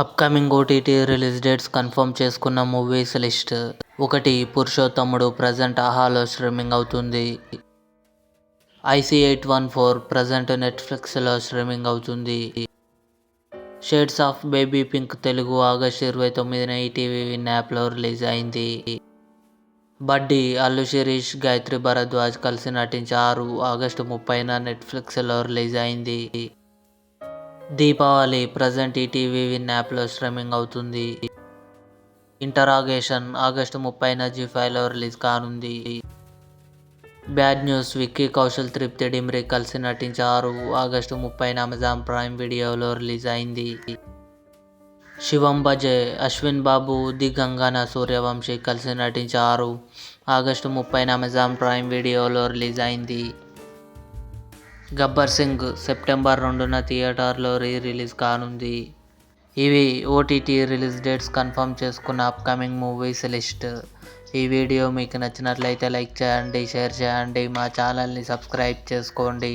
Upcoming OTT release dates confirm చేసుకున్న movies list. 1. పురుషోత్తముడు present ఆహాలో స్ట్రీమింగ్ అవుతుంది. IC814 ప్రజెంట్ నెట్ఫ్లిక్స్లో స్ట్రీమింగ్ అవుతుంది. Shades of baby pink Telugu August 29న ఈటీవీ విన్ యాప్లో రిలీజ్ అయింది. బడ్డీ అల్లు శిరీష్, గాయత్రి భరద్వాజ్ కలిసి నటించారు. ఆగస్టు 30న నెట్ఫ్లిక్స్లో రిలీజ్ అయింది. దీపావళి ప్రజెంట్ ఈటీవీ విన్ యాప్లో స్ట్రీమింగ్ అవుతుంది. ఇంటరాగేషన్ ఆగస్టు 30న జీ5లో రిలీజ్ కానుంది. బ్యాడ్ న్యూస్ విక్కీ కౌశల్, తృప్తి డిమ్రీ కలిసి నటించారు. ఆగస్టు 30న అమెజాన్ ప్రైమ్ వీడియోలో రిలీజ్ అయింది. శివం బజే, అశ్విన్ బాబు, ది గంగన సూర్యవంశీ కలిసి నటించారు. ఆగస్టు 30న అమెజాన్ ప్రైమ్ వీడియోలో రిలీజ్ అయింది. గబ్బర్ సింగ్ సెప్టెంబర్ 2న థియేటర్లో రిలీజ్ కానుంది. ఇవి ఓటీటీ రిలీజ్ డేట్స్ కన్ఫర్మ్ చేసుకున్న అప్కమింగ్ మూవీస్ లిస్ట్. ఈ వీడియో మీకు నచ్చినట్లయితే లైక్ చేయండి, షేర్ చేయండి, మా ఛానల్ని సబ్స్క్రైబ్ చేసుకోండి.